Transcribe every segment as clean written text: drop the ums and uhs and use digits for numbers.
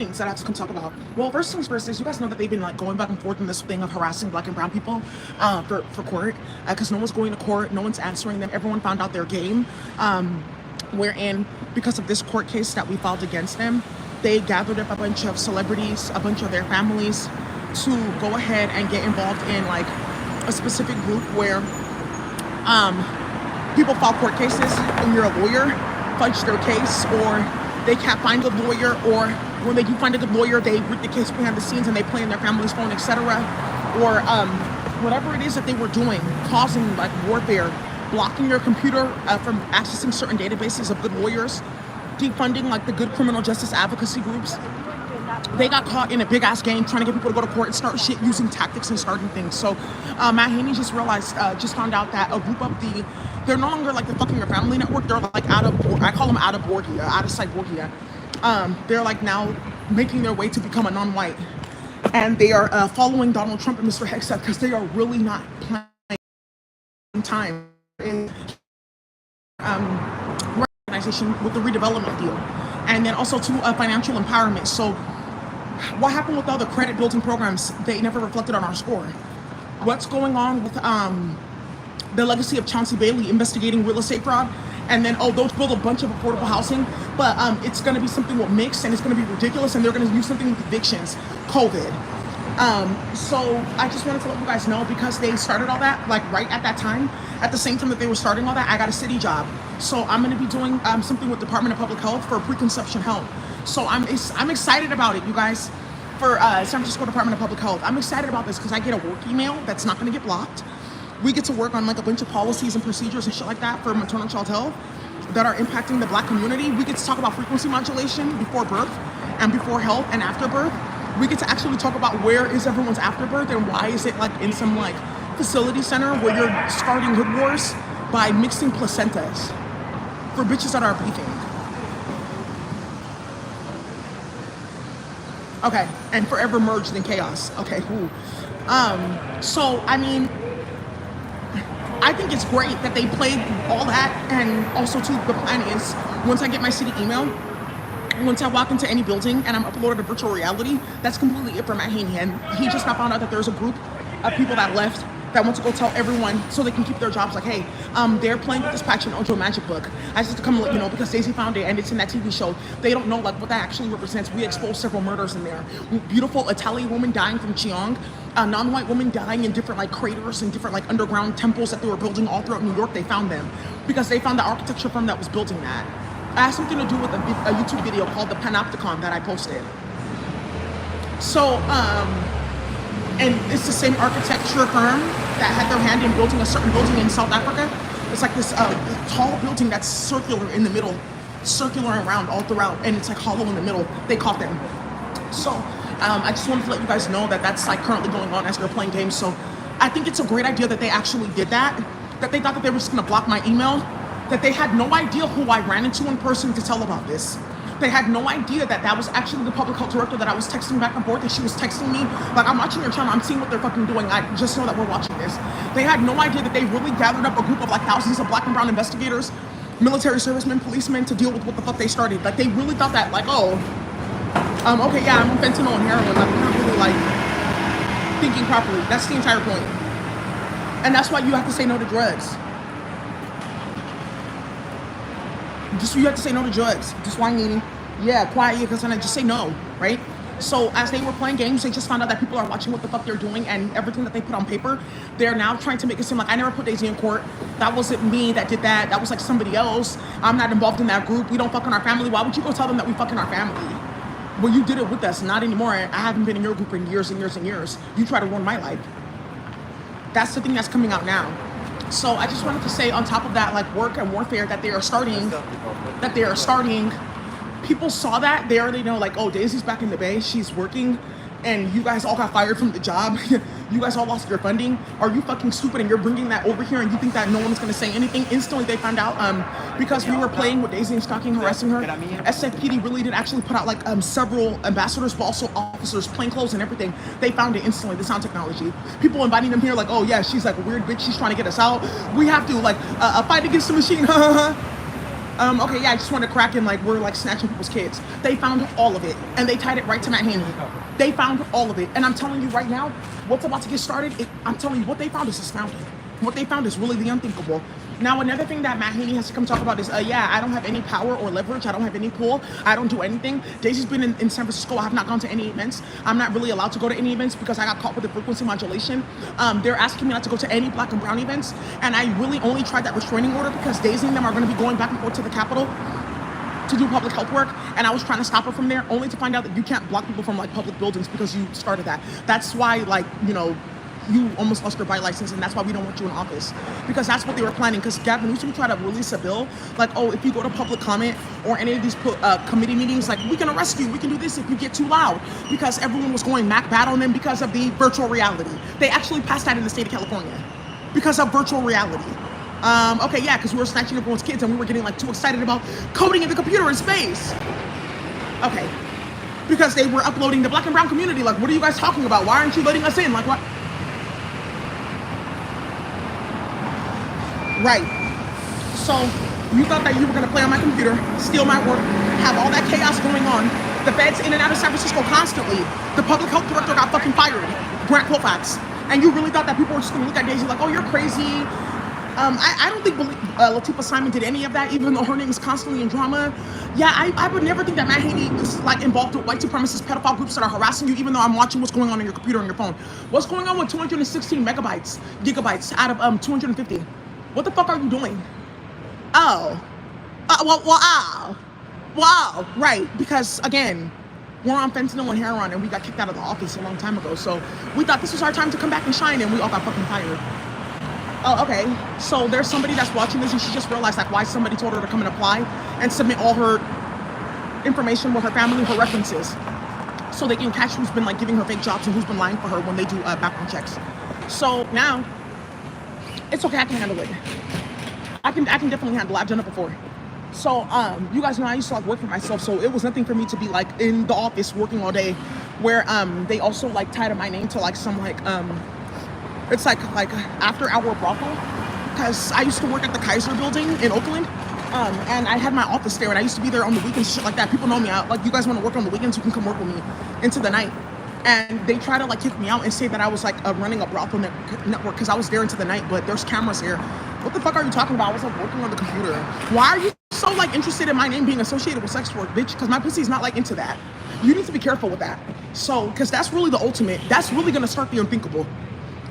things that I have to come talk about. Well, first things first is you guys know that they've been like going back and forth in this thing of harassing black and brown people for court because no one's going to court, no one's answering them. Everyone found out their game. Wherein, because of this court case that we filed against them, they gathered up a bunch of celebrities, a bunch of their families to go ahead and get involved in like a specific group where people file court cases and you're a lawyer, fudge their case, or they can't find a lawyer, or when they do find a good lawyer, they read the case behind the scenes and they play in their family's phone, etc. Or whatever it is that they were doing, causing like warfare, blocking your computer from accessing certain databases of good lawyers, defunding like the good criminal justice advocacy groups. They got caught in a big ass game trying to get people to go to court and start shit using tactics and starting things. So Matt Haney just realized, just found out that a group of they're no longer like the fucking your family network. They're like I call them out of Borgia, out of sight Borgia. They're like now making their way to become a non-white. And they are following Donald Trump and Mr. Hegseth because they are really not playing time in organization with the redevelopment deal. And then also to financial empowerment. So what happened with all the credit building programs? They never reflected on our score. What's going on with the legacy of Chauncey Bailey investigating real estate fraud? And then, they'll build a bunch of affordable housing, but it's going to be something with mixed, and it's going to be ridiculous, and they're going to use something with evictions, COVID. So I just wanted to let you guys know, because they started all that, like right at that time, at the same time that they were starting all that, I got a city job. So I'm going to be doing something with Department of Public Health for preconception health. So I'm excited about it, you guys, for San Francisco Department of Public Health. I'm excited about this because I get a work email that's not going to get blocked. We get to work on like a bunch of policies and procedures and shit like that for maternal child health that are impacting the black community. We get to talk about frequency modulation before birth and before health and after birth. We get to actually talk about where is everyone's afterbirth and why is it like in some like facility center where you're starting hood wars by mixing placentas for bitches that are beefing. Okay, and forever merged in chaos. Okay, cool. So I mean, I think it's great that they played all that, and also too, the plan is once I get my city email, once I walk into any building and I'm uploaded to virtual reality, that's completely it for Matt Haney. And he just now found out that there's a group of people that left that want to go tell everyone so they can keep their jobs. Like, hey, they're playing with this Patch and Ojo magic book. I just have to come and let you know because Daisy found it and it's in that TV show. They don't know like what that actually represents. We exposed several murders in there. Beautiful Italian woman dying from Cheong, non-white women dying in different like craters and different like underground temples that they were building all throughout New York. They found them because they found the architecture firm that was building that. It has something to do with a YouTube video called the Panopticon that I posted. So, and it's the same architecture firm that had their hand in building a certain building in South Africa. It's like this tall building that's circular in the middle, circular and round all throughout, and it's like hollow in the middle. They caught them. So I just wanted to let you guys know that that's like currently going on as they're playing games. So I think it's a great idea that they actually did that, that they thought that they were just gonna block my email, that they had no idea who I ran into in person to tell about this. They had no idea that that was actually the public health director that I was texting back and forth, and she was texting me, like, I'm watching your channel, I'm seeing what they're fucking doing, I just know that we're watching this. They had no idea that they really gathered up a group of like thousands of black and brown investigators, military servicemen, policemen to deal with what the fuck they started. Like, they really thought that, like, okay, yeah, I'm on fentanyl and heroin, like, we're not really like thinking properly. That's the entire point. And that's why you have to say no to drugs. Just you have to say no to drugs. Just whining. Yeah, quiet, because then I just say no, right? So as they were playing games, they just found out that people are watching what the fuck they're doing, and everything that they put on paper, they're now trying to make it seem like I never put Daisy in court. That wasn't me that did that. That was like somebody else. I'm not involved in that group. We don't fuck in our family. Why would you go tell them that we fuck in our family? Well, you did it with us. Not anymore. I haven't been in your group in years and years and years. You try to ruin my life. That's the thing that's coming out now. So I just wanted to say, on top of that, like work and warfare that they are starting, people saw that. They already know, like, oh, Daisy's back in the Bay, she's working, and you guys all got fired from the job. You guys all lost your funding. Are you fucking stupid and you're bringing that over here and you think that no one's going to say anything? Instantly they found out because we were playing with Daisy and stalking, harassing her. SFPD really did actually put out like several ambassadors, but also officers, plainclothes and everything. They found it instantly, the sound technology. People inviting them here like, oh yeah, she's like a weird bitch, she's trying to get us out. We have to like fight against the machine. Okay, yeah, I just want to crack in, like, we're, like, snatching people's kids. They found all of it, and they tied it right to Matt Haney. They found all of it, and I'm telling you right now, what's about to get started, I'm telling you, what they found is astounding. What they found is really the unthinkable. Now, another thing that Matt Haney has to come talk about is, yeah, I don't have any power or leverage. I don't have any pull. I don't do anything. Daisy's been in San Francisco. I have not gone to any events. I'm not really allowed to go to any events because I got caught with the frequency modulation. They're asking me not to go to any black and brown events. And I really only tried that restraining order because Daisy and them are going to be going back and forth to the Capitol to do public health work, and I was trying to stop her from there, only to find out that you can't block people from, like, public buildings because you started that. That's why, like, you know, you almost lost your bike license, and that's why we don't want you in office, because that's what they were planning. Because Gavin Newsom tried to release a bill like, oh, if you go to public comment or any of these committee meetings, like, we can arrest you, we can do this if you get too loud, because everyone was going Mac bad on them because of the virtual reality. They actually passed that in the state of California because of virtual reality. Okay, yeah, because we were snatching everyone's kids and we were getting, like, too excited about coding in the computer in space. Okay, because they were uploading the black and brown community. Like, what are you guys talking about? Why aren't you letting us in? Like, what? Right. So you thought that you were going to play on my computer, steal my work, have all that chaos going on, the feds in and out of San Francisco constantly, the public health director got fucking fired, Grant Colfax, and you really thought that people were just going to look at Daisy like, oh, you're crazy. I don't think Latifah Simon did any of that, even though her name is constantly in drama. Yeah, I would never think that Matt Haney is, like, involved with white supremacist pedophile groups that are harassing you, even though I'm watching what's going on your computer and your phone. What's going on with 216 gigabytes out of 250? What the fuck are you doing? Oh, wow, right, because, again, we're on fentanyl and heroin, and we got kicked out of the office a long time ago, so we thought this was our time to come back and shine, and we all got fucking fired. Oh, okay, so there's somebody that's watching this, and she just realized, like, why somebody told her to come and apply and submit all her information with her family, her references, so they can catch who's been, like, giving her fake jobs and who's been lying for her when they do background checks. So now, it's okay, I can handle it. I can definitely handle it. I've done it before. So, you guys know I used to, like, work for myself, so it was nothing for me to be, like, in the office working all day, where they also, like, tied my name to, like, some, like, it's like after hour brothel, because I used to work at the Kaiser building in Oakland, and I had my office there, and I used to be there on the weekends, shit like that. People know me. Like, you guys want to work on the weekends, you can come work with me into the night. And they try to, like, kick me out and say that I was, like, running a brothel network because I was there into the night, but there's cameras here. What the fuck are you talking about? I was, like, working on the computer. Why are you so, like, interested in my name being associated with sex work, bitch? Because my pussy's not, like, into that. You need to be careful with that. So, because that's really the ultimate. That's really going to start the unthinkable.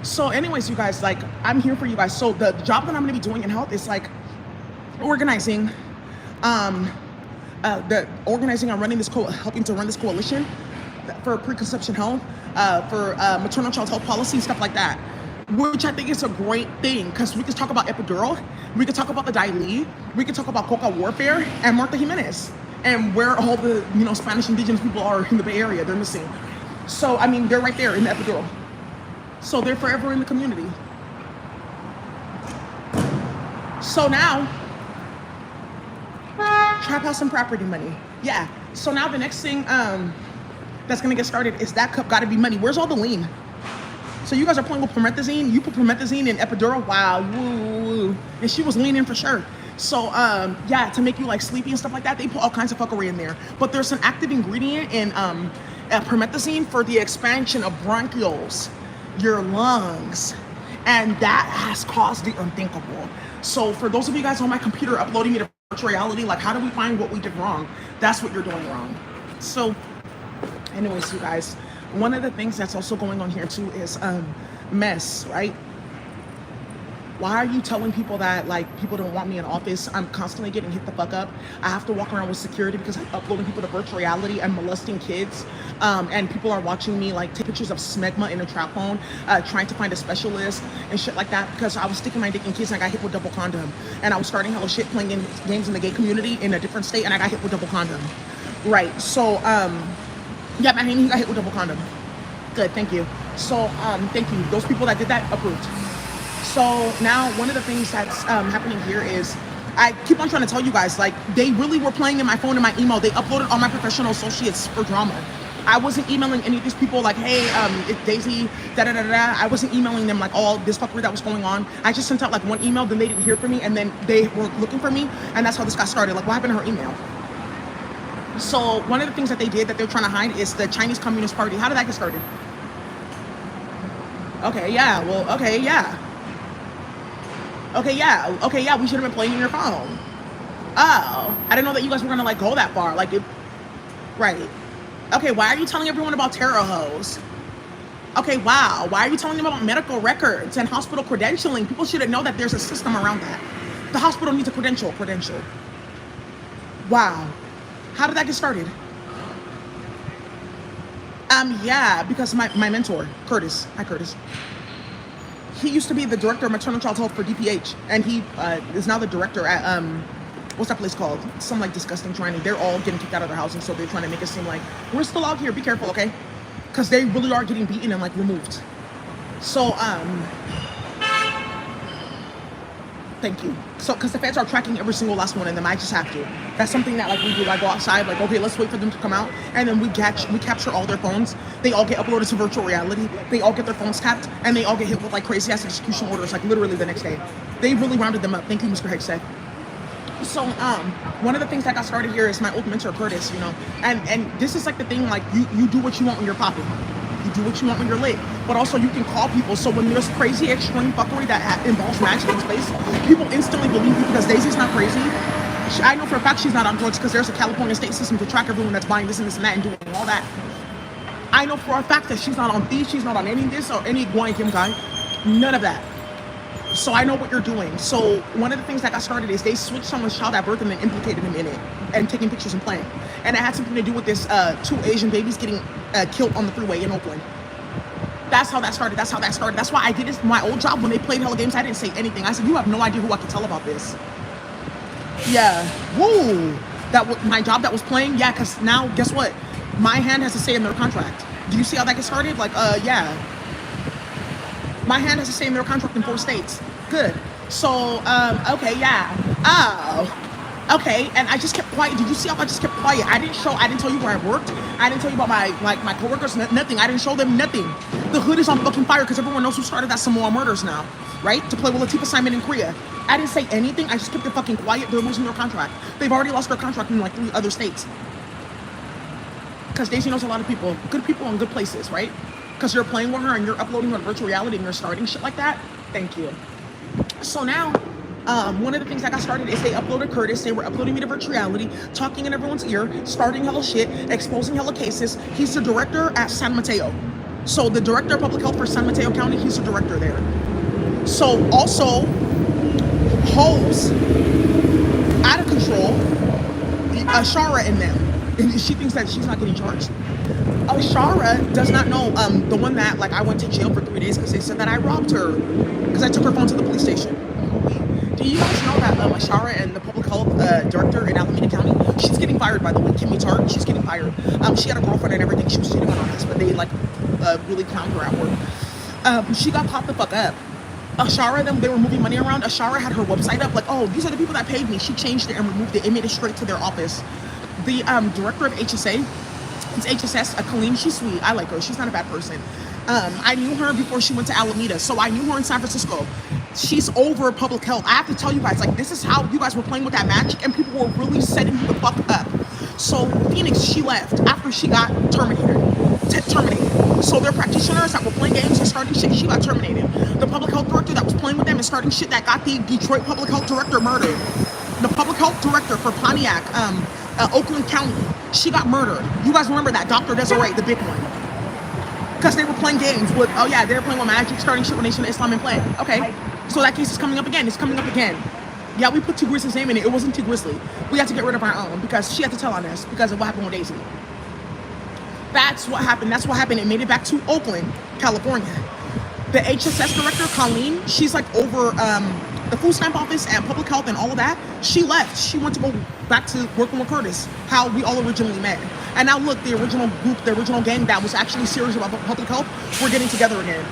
So anyways, you guys, like, I'm here for you guys. So the job that I'm going to be doing in health is, like, organizing, and running this helping to run this coalition for preconception health, for maternal child health policy and stuff like that, which I think is a great thing, because we can talk about epidural, we can talk about the Daily, we can talk about coca warfare and Martha Jimenez and where all the, you know, Spanish indigenous people are in the Bay Area. They're missing. So I mean, they're right there in the epidural. So they're forever in the community. So now, trap house and property money. Yeah. So now the next thing that's gonna get started is that cup gotta be money. Where's all the lean? So you guys are playing with promethazine. You put promethazine in epidural. Wow. Woo. And she was leaning for sure. So yeah, to make you, like, sleepy and stuff like that, they put all kinds of fuckery in there. But there's an active ingredient in promethazine for the expansion of bronchioles, your lungs, and that has caused the unthinkable. So for those of you guys on my computer uploading me to virtual reality, like, how do we find what we did wrong? That's what you're doing wrong. So anyways, you guys, one of the things that's also going on here too is mess, right? Why are you telling people that, like, people don't want me in office? I'm constantly getting hit the fuck up. I have to walk around with security because I'm uploading people to virtual reality and molesting kids. And people are watching me, like, take pictures of smegma in a trap phone, trying to find a specialist and shit like that, because I was sticking my dick in kids and I got hit with double condom. And I was starting hella shit playing games in the gay community in a different state, and I got hit with double condom. Right, so, yeah, my Haney got hit with double condom. Good, thank you. So, thank you. Those people that did that, approved. So now one of the things that's happening here is, I keep on trying to tell you guys, like, they really were playing in my phone and my email. They uploaded all my professional associates for drama. I wasn't emailing any of these people like, hey, it's Daisy, da da da da. I wasn't emailing them like all this fuckery that was going on. I just sent out like one email, then they didn't hear from me, and then they were looking for me, and that's how this got started. Like, what happened to her email? So one of the things that they did that they're trying to hide is the Chinese Communist Party. How did that get started? Okay, yeah, well, okay, yeah. Okay, yeah, we should have been playing in your phone. Oh, I didn't know that you guys were gonna like go that far. Like, right. Okay, why are you telling everyone about tarot hoes? Okay, wow. Why are you telling them about medical records and hospital credentialing? People shouldn't know that there's a system around that. The hospital needs a credential. Wow. How did that get started? Yeah, because my mentor, Curtis. Hi, Curtis. He used to be the director of maternal child health for DPH, and he is now the director at what's that place called? Some like disgusting training. They're all getting kicked out of their housing, so they're trying to make it seem like we're still out here. Be careful, okay? Because they really are getting beaten and like removed. So thank you. So because the feds are tracking every single last one of them, I just have to. That's something that like we do. I go outside, like, okay, let's wait for them to come out, and then we capture all their phones. They all get uploaded to virtual reality. They all get their phones tapped, and they all get hit with like crazy ass execution orders, like literally the next day. They really rounded them up. Thank you, Mr. Hegseth. So one of the things that got started here is my old mentor Curtis, you know, and this is like the thing, like you do what you want when you're popping, you do what you want when you're lit, but also you can call people. So when there's crazy extreme fuckery that involves magic in space, people instantly believe you because Daisy's not crazy. I know for a fact she's not on drugs because there's a California state system to track everyone that's buying this and that and doing all that. I know for a fact that she's not on these, she's not on any of this or any Guan Kim guy, none of that. So I know what you're doing. So one of the things that got started is they switched someone's child at birth and then implicated him in it and taking pictures and playing. And it had something to do with this 2 Asian babies getting killed on the freeway in Oakland. That's how that started. That's why I did this. My old job, when they played hella games, I didn't say anything. I said, you have no idea who I can tell about this. Yeah. Woo. My job that was playing. Yeah, because now, guess what? My hand has to say in their contract. Do you see how that gets started? Like, yeah. My hand has to say in their contract in 4 states. Good. So, okay, yeah. Oh, okay. And I just kept quiet. Did you see how I just kept quiet? I didn't tell you where I worked. I didn't tell you about my coworkers. Nothing. I didn't show them nothing. The hood is on fucking fire because everyone knows who started that Samoa murders now, right? To play with Latifah Simon in Korea. I didn't say anything. I just kept it fucking quiet. They're losing their contract. They've already lost their contract in like 3 other states. Because Daisy knows a lot of people, good people in good places, right? Because you're playing with her and you're uploading her in virtual reality and you're starting shit like that. Thank you. So now, one of the things that got started is they uploaded Curtis. They were uploading me to virtual reality, talking in everyone's ear, starting hella shit, exposing hella cases. He's the director at San Mateo. So the director of public health for San Mateo County, he's the director there. So also, hoes, out of control, Ashara in them. And she thinks that she's not getting charged. Ashara does not know, the one that, like, I went to jail for 3 days because they said that I robbed her because I took her phone to the police station. Do you guys know that Ashara and the public health director in Alameda County, she's getting fired, by the way, Kimmy Tart, she's getting fired. She had a girlfriend and everything, she was cheating on her husband, they, like, really clowned her at work. She got popped the fuck up. Ashara, they were moving money around. Ashara had her website up, like, oh, these are the people that paid me. She changed it and removed it. It made it straight to their office. The director of HSA, it's HSS, Colleen, she's sweet. I like her. She's not a bad person. I knew her before she went to Alameda, so I knew her in San Francisco. She's over public health. I have to tell you guys, like, this is how you guys were playing with that magic, and people were really setting you the fuck up. So Phoenix, she left after she got terminated. So their practitioners that were playing games and starting shit, she got terminated. The public health director that was playing with them and starting shit that got the Detroit public health director murdered. The public health director for Pontiac, Oakland County, she got murdered. You guys remember that, Dr. Desiree, the big one. Because they were playing games with, oh yeah, they were playing with magic, starting shit with Nation of Islam and playing. Okay, so that case is coming up again. It's coming up again. Yeah, we put T. Grizzly's name in it. It wasn't T. Grizzly. We had to get rid of our own because she had to tell on us because of what happened with Daisy. That's what happened. That's what happened. It made it back to Oakland, California. The HSS director, Colleen, she's like over the food stamp office and public health and all of that. She left. She went to go back to working with Curtis, how we all originally met. And now look, the original group, the original gang that was actually serious about public health, we're getting together again.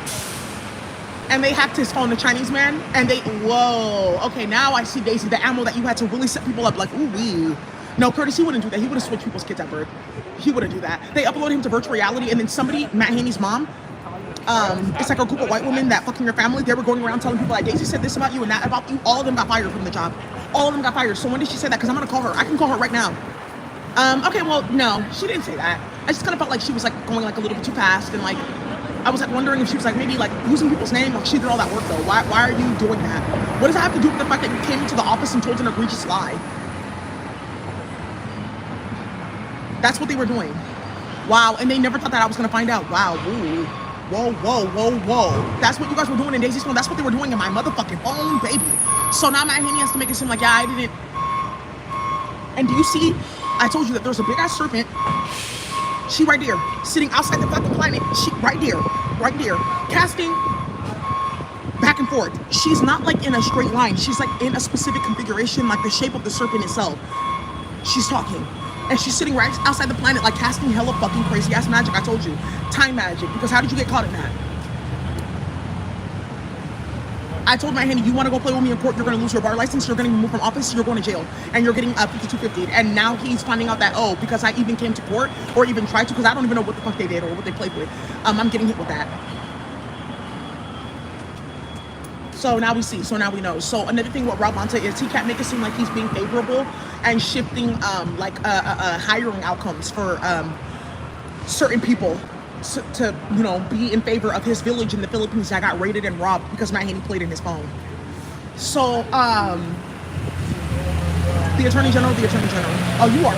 And they hacked his phone, the Chinese man, and they, whoa, okay, now I see Daisy, the ammo that you had to really set people up, like, ooh, wee. No, Curtis, he wouldn't do that. He would have switched people's kids at birth. He wouldn't do that. They uploaded him to virtual reality, and then somebody, Matt Haney's mom, it's like a group of white women that fucking your family. They were going around telling people like, Daisy said this about you and that about you. All of them got fired from the job. All of them got fired. So when did she say that? Because I'm gonna call her. I can call her right now. Okay, well, no, she didn't say that. I just kind of felt like she was like going like a little bit too fast, and like I was like wondering if she was like maybe like using people's name. Like she did all that work though. Why are you doing that? What does that have to do with the fact that you came into the office and told an egregious lie? That's what they were doing. Wow, and they never thought that I was gonna find out. Wow, ooh. Whoa, whoa, whoa, whoa. That's what you guys were doing in Daisy's phone. That's what they were doing in my motherfucking phone, baby. So now Matt Haney has to make it seem like, yeah, I didn't. And do you see? I told you that there's a big ass serpent. She right there, sitting outside the fucking planet. She right there, casting back and forth. She's not like in a straight line. She's like in a specific configuration, like the shape of the serpent itself. She's talking. And she's sitting right outside the planet, like casting hella fucking crazy ass magic. I told you, time magic. Because how did you get caught in that? I told my Handy, you want to go play with me in court? You're going to lose your bar license. You're going to be moved from office. You're going to jail, and you're getting 5250. And now he's finding out that because I even came to court or even tried to, because I don't even know what the fuck they did or what they played with. I'm getting hit with that. So now we see. So now we know. So another thing with Rob Monta is he can't make it seem like he's being favorable and shifting hiring outcomes for certain people to be in favor of his village in the Philippines that got raided and robbed because Matt Haney played in his phone. So the Attorney General. Oh, you are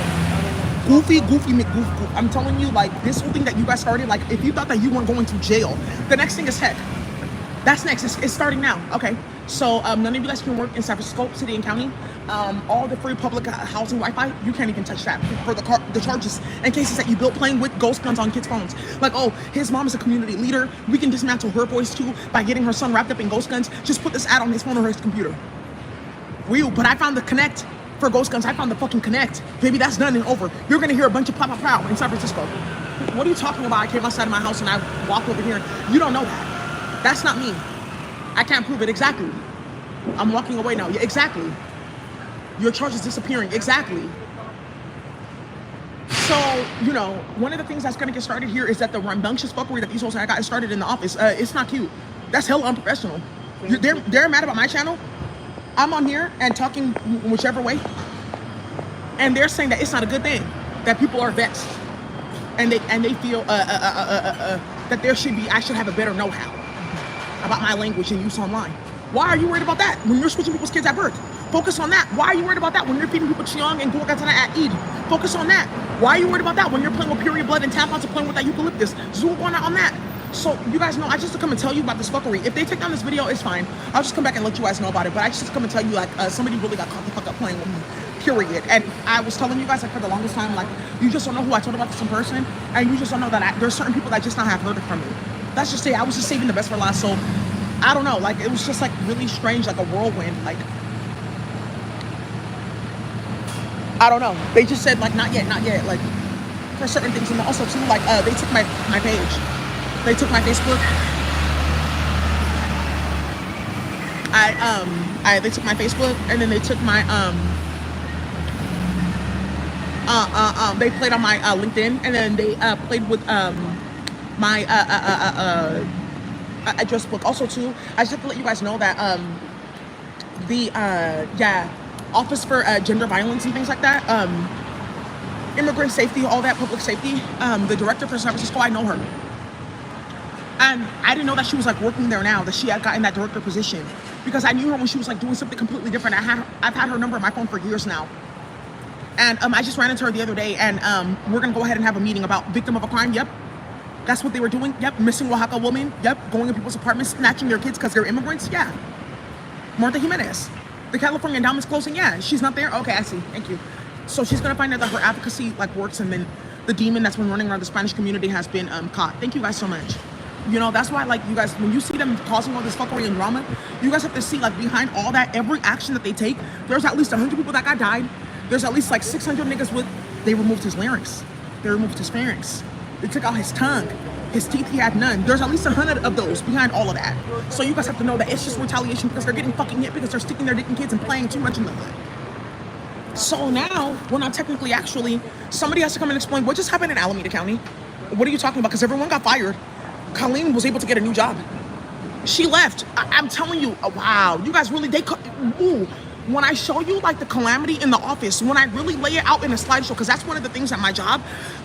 goofy McGoof. I'm telling you, like, this whole thing that you guys started, like, if you thought that you weren't going to jail, the next thing is tech. That's next. It's starting now. Okay. So none of you guys can work in San Francisco City and County. All the free public housing Wi-Fi, you can't even touch that for the charges and cases that you built playing with ghost guns on kids' phones. Like, oh, his mom is a community leader. We can dismantle her voice too by getting her son wrapped up in ghost guns. Just put this ad on his phone or his computer. But I found the connect for ghost guns. I found the fucking connect. Baby, that's done and over. You're gonna hear a bunch of pow pow pow in San Francisco. What are you talking about? I came outside of my house and I walked over here. You don't know that. That's not me. I can't prove it. Exactly. I'm walking away now. Yeah, exactly. Your charge is disappearing. Exactly. So, one of the things that's going to get started here is that the rambunctious fuckery that these hoes I got started in the office, it's not cute. That's hella unprofessional. They're mad about my channel. I'm on here and talking whichever way. And they're saying that it's not a good thing, that people are vexed. And they feel that I should have a better know-how about my language and use online. Why are you worried about that when you're switching people's kids at birth? Focus on that. Why are you worried about that when you're feeding people chiong and gulgatana at Eid? Focus on that. Why are you worried about that when you're playing with period blood and tampons and playing with that eucalyptus? Zoom on that. So you guys know, I just to come and tell you about this fuckery. If they take down this video, it's fine. I'll just come back and let you guys know about it. But I just to come and tell you, like, somebody really got caught the fuck up playing with me. Period. And I was telling you guys, like, for the longest time, like, you just don't know who I told about this in person, and you just don't know that there's certain people that just not have heard it from me. That's just it. I was just saving the best for last. So I don't know. Like, it was just like really strange, like a whirlwind. Like, I don't know. They just said like not yet. Like, for certain things, and also too, like, they took my page. They took my Facebook. They took my Facebook, and then they took my they played on my LinkedIn, and then they played with my address book. Also too, I just have to let you guys know that the Office for Gender Violence and things like that, immigrant safety, all that, public safety, the director for San Francisco, I know her. And I didn't know that she was like working there now, that she had gotten that director position, because I knew her when she was like doing something completely different. I've had her number on my phone for years now. And I just ran into her the other day, and we're gonna go ahead and have a meeting about victim of a crime. Yep, that's what they were doing. Yep, missing Oaxaca woman. Yep, going in people's apartments, snatching their kids because they're immigrants. Yeah, Martha Jimenez, the California endowment's closing. Yeah, she's not there. Okay, I see. Thank you. So she's gonna find out that her advocacy like works, and then the demon that's been running around the Spanish community has been caught. Thank you guys so much. That's why, like, you guys, when you see them causing all this fuckery and drama, you guys have to see, like, behind all that, every action that they take, there's at least 100 people that got died. There's at least like 600 niggas they removed his larynx. They removed his pharynx. They took out his tongue. His teeth, he had none. There's at least 100 of those behind all of that. So you guys have to know that it's just retaliation because they're getting fucking hit because they're sticking their dick in kids and playing too much in the hood. So now we're not technically actually, somebody has to come and explain what just happened in Alameda County. What are you talking about? Because everyone got fired. Colleen was able to get a new job. She left. I'm telling you, wow, you guys really, ooh. When I show you like the calamity in the office, when I really lay it out in a slideshow, because that's one of the things at my job,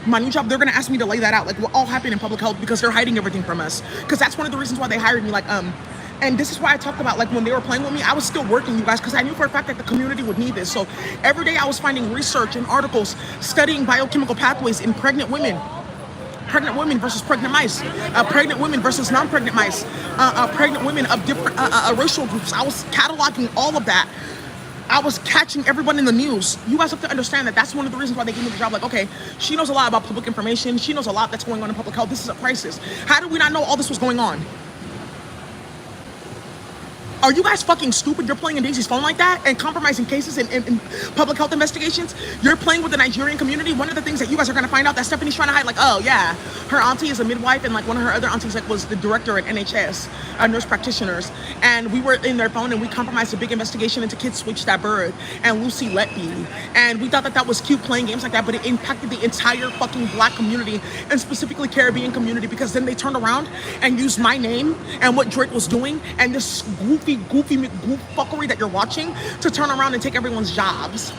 my new job, they're gonna ask me to lay that out, like what all happened in public health, because they're hiding everything from us. Because that's one of the reasons why they hired me, like, and this is why I talked about, like, when they were playing with me, I was still working, you guys, because I knew for a fact that the community would need this. So every day I was finding research and articles studying biochemical pathways in pregnant women versus pregnant mice, pregnant women versus non-pregnant mice, pregnant women of different racial groups. I was cataloging all of that. I was catching everyone in the news. You guys have to understand that that's one of the reasons why they gave me the job. Like, okay, she knows a lot about public information. She knows a lot that's going on in public health. This is a crisis. How did we not know all this was going on? Are you guys fucking stupid? You're playing in Daisy's phone like that and compromising cases in public health investigations? You're playing with the Nigerian community? One of the things that you guys are going to find out that Stephanie's trying to hide, like, oh yeah, her auntie is a midwife, and like one of her other aunties like was the director at NHS, nurse practitioners, and we were in their phone and we compromised a big investigation into kids switched at birth and Lucy Letby, and we thought that that was cute playing games like that, but it impacted the entire fucking black community and specifically Caribbean community, because then they turned around and used my name and what Drake was doing and this goofy fuckery that you're watching to turn around and take everyone's jobs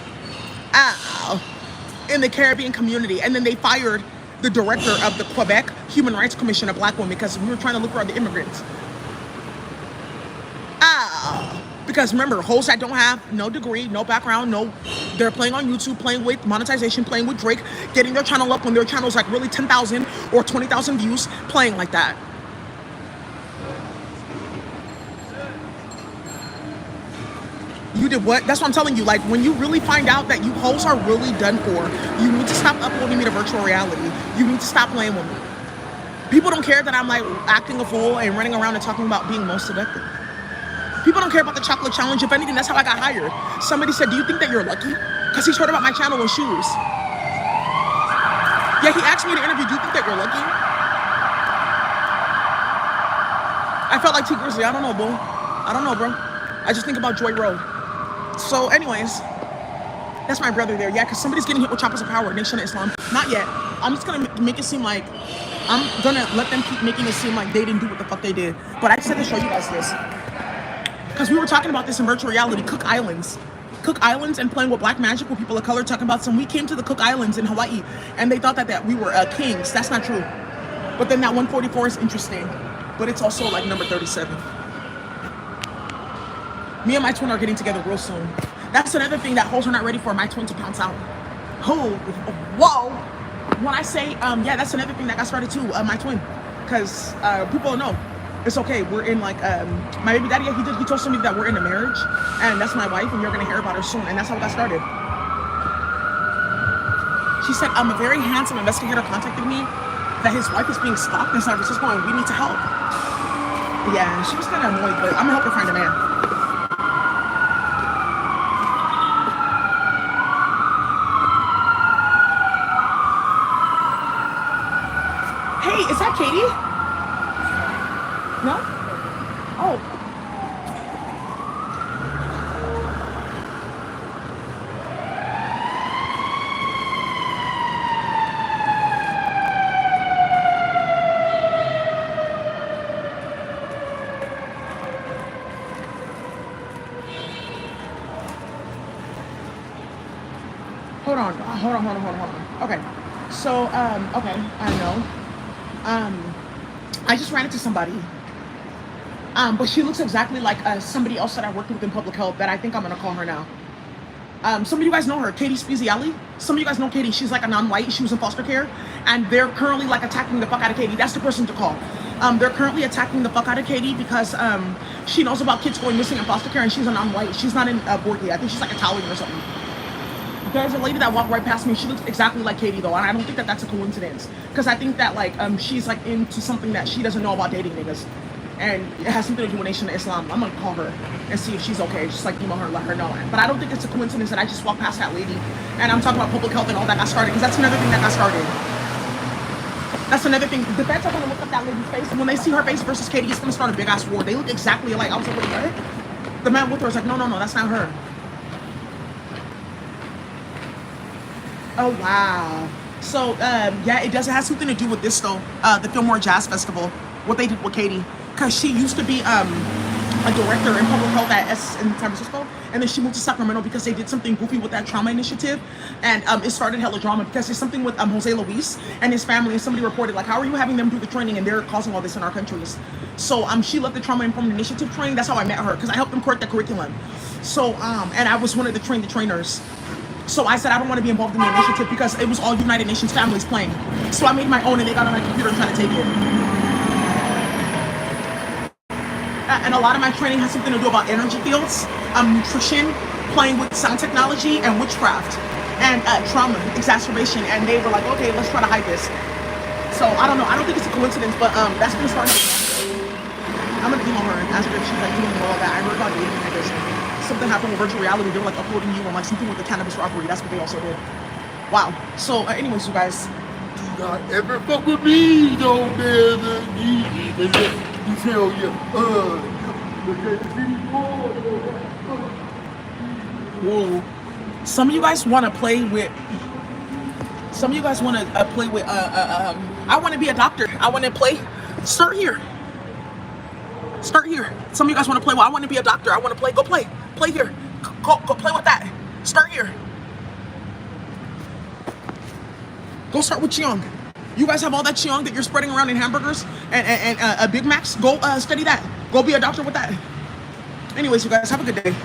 in the Caribbean community. And then they fired the director of the Quebec Human Rights Commission of black women because we were trying to look for other immigrants. Because remember, hoes that don't have no degree, no background, they're playing on YouTube, playing with monetization, playing with Drake, getting their channel up when their channel's like really 10,000 or 20,000 views, playing like that. You did what? That's what I'm telling you. Like, when you really find out that you hoes are really done for, you need to stop uploading me to virtual reality. You need to stop playing with me. People don't care that I'm like acting a fool and running around and talking about being most seductive. People don't care about the chocolate challenge. If anything, that's how I got hired. Somebody said, do you think that you're lucky? Because he's heard about my channel and shoes. Yeah, he asked me to interview, do you think that you're lucky? I felt like T Grizzly. I don't know, bro. I don't know, bro. I just think about Joy Road. So anyways, that's my brother there. Yeah, because somebody's getting hit with choppers of power, Nation of Islam. Not yet. I'm just going to make it seem like, I'm going to let them keep making it seem like they didn't do what the fuck they did. But I just had to show you guys this. Because we were talking about this in virtual reality, Cook Islands and playing with black magic with people of color, talking about we came to the Cook Islands in Hawaii and they thought that we were kings. That's not true. But then that 144 is interesting. But it's also like number 37. Me and my twin are getting together real soon. That's another thing that hoes are not ready for my twin to pounce out. Whoa. When I say, yeah, that's another thing that got started too, my twin. Because people don't know. It's okay, we're in like, my baby daddy, he told somebody that we're in a marriage. And that's my wife and you're gonna hear about her soon. And that's how it got started. She said, a very handsome investigator contacted me that his wife is being stalked in San Francisco and we need to help. Yeah, she was kind of annoyed, but I'm gonna help her find a man. Hey, is that Katie? No? Oh. Hold on. Okay. So, okay, I know. I just ran into somebody, but she looks exactly like somebody else that I worked with in public health that I think I'm gonna call her now. Some of you guys know her, Katie Speziali. Some of you guys know Katie. She's like a non-white. She was in foster care, and they're currently like attacking the fuck out of Katie. That's the person to call. They're currently attacking the fuck out of Katie because she knows about kids going missing in foster care, and she's a non-white. She's not in Borgia. I think she's like Italian or something. There's a lady that walked right past me. She looks exactly like Katie though, and I don't think that that's a coincidence. Because I think that like she's like into something that she doesn't know about dating niggas, and it has something to do with Nation of Islam. I'm gonna call her and see if she's okay. Just like email her and let her know. But I don't think it's a coincidence that I just walked past that lady, and I'm talking about public health and all that got started. Because that's another thing that got started. That's another thing. The feds are gonna look up that lady's face, and when they see her face versus Katie, it's gonna start a big ass war. They look exactly alike. I was like, wait, what? The man with her was like, no, that's not her. Oh wow. So yeah, it does. It has something to do with this though. The Fillmore Jazz Festival. What they did with Katie, because she used to be a director in public health at S in San Francisco, and then she moved to Sacramento because they did something goofy with that trauma initiative, and it started hella drama because there's something with Jose Luis and his family, and somebody reported like, how are you having them do the training and they're causing all this in our countries? So she led the trauma informed initiative training. That's how I met her because I helped them correct the curriculum. So and I was one of the trainers. So I said I don't want to be involved in the initiative because it was all United Nations families playing. So I made my own and they got on my computer and tried to take it. And a lot of my training has something to do about energy fields, nutrition, playing with sound technology, and witchcraft, and trauma exacerbation. And they were like, okay, let's try to hide this. So I don't know. I don't think it's a coincidence, but that's gonna start. I'm gonna email her and ask her if she's like doing all that. I heard about dating because something happened with virtual reality. They were like uploading you on like something with the cannabis robbery. That's what they also did. Wow. So anyways, you guys. Do not ever fuck with me, no man. You tell you, Whoa. Some of you guys want to play with. Some of you guys want to play with. I want to be a doctor. I want to play. Start here. Start here. Some of you guys want to play. Well, I want to be a doctor. I want to play. Go play. Play here. Go play with that. Start here. Go start with Qigong. You guys have all that Qigong that you're spreading around in hamburgers and Big Macs. Go study that. Go be a doctor with that. Anyways, you guys have a good day.